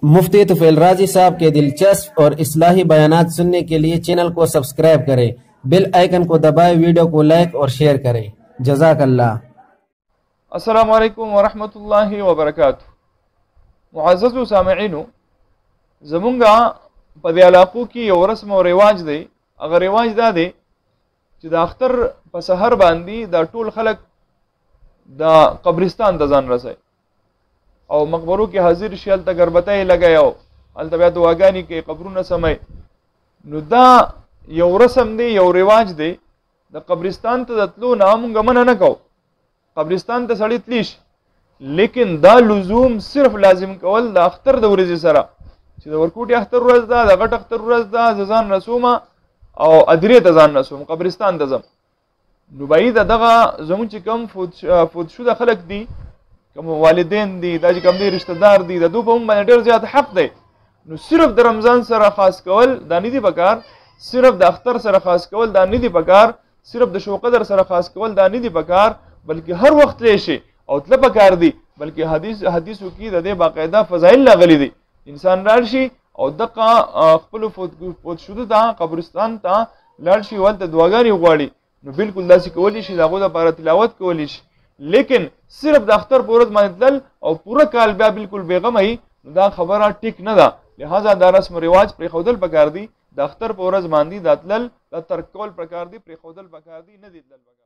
मुफ्ती तुफैल राजी साहब के दिलचस्प और इस्लाही बयानात सुनने के लिए चैनल को सब्सक्राइब करें, बेल आइकन को दबाएं, वीडियो को लाइक और शेयर करें। जज़ाकल्लाह। अस्सलामु अलैकुम वरहमतुल्लाहि वबरकातुहू। मुअज़्ज़ज़ सामिईन, ज़मूंगा په دې علاقو کې یو رسم او رواج دی. هغه رواج دا دی چې د اختر په سحر باندې دا ټول خلک د قبرستان ته ځان رسوي او مقبرو کې حاضر شي، هلته ګربته یې لګوي او هلته بیا دعاګانې کوي، قبرونه سموي. نو دا یو رسم دی، یو رواج دی. د قبرستان ته د تلو نه موږ منع نه کوو، قبرستان ته سړی تلی شي، لیکن دا لزوم صرف لازم کول د اختر د ورځې سره چې د ورکوټي اختر ورځ ده، د غټ اختر ورځ ده، زه ځان رسوم او ادرې ته ځان رسوم، قبرستان ته ځم. نو بعید دغه زموږ چې کوم فوت شوده خلک دي، کوم والدین دي، دا چې کوم دي رشتہ دار دي، د دوی په موږ باندې ډېر زیات حق دی. نو صرف د رمضان سره خاص کول دا نه دي پکار، صرف د اختر سره خاص کول دا نه دي پکار، صرف د شو قدر سره خاص کول دا نه دي پکار، بلکې هر وخت لې شي او تل پکار دي. بلکې حدیثو کې د دې باقاعده فضایل راغلي دي. انسان لاړ شي او دغه خپل فوت شوده ته قبرستان ته لاړ شي، ولته دعاګانې وغواړي، نو بالکل داسې کولی شي، د هغو دپاره تلاوت کولی شي. لیکن صرف د اختر په ورځ باندې تلل او پوره کال بیا بالکل بېغمه وي، نو دا خبره ټیک نه ده. لہذا دا رسم و رواج پرېښودل پکار دي. د اختر په ورځ باندې دا تلل، دا ترک کول پکار دي، پرېښودل پکار دي، نه دي تلل پکار.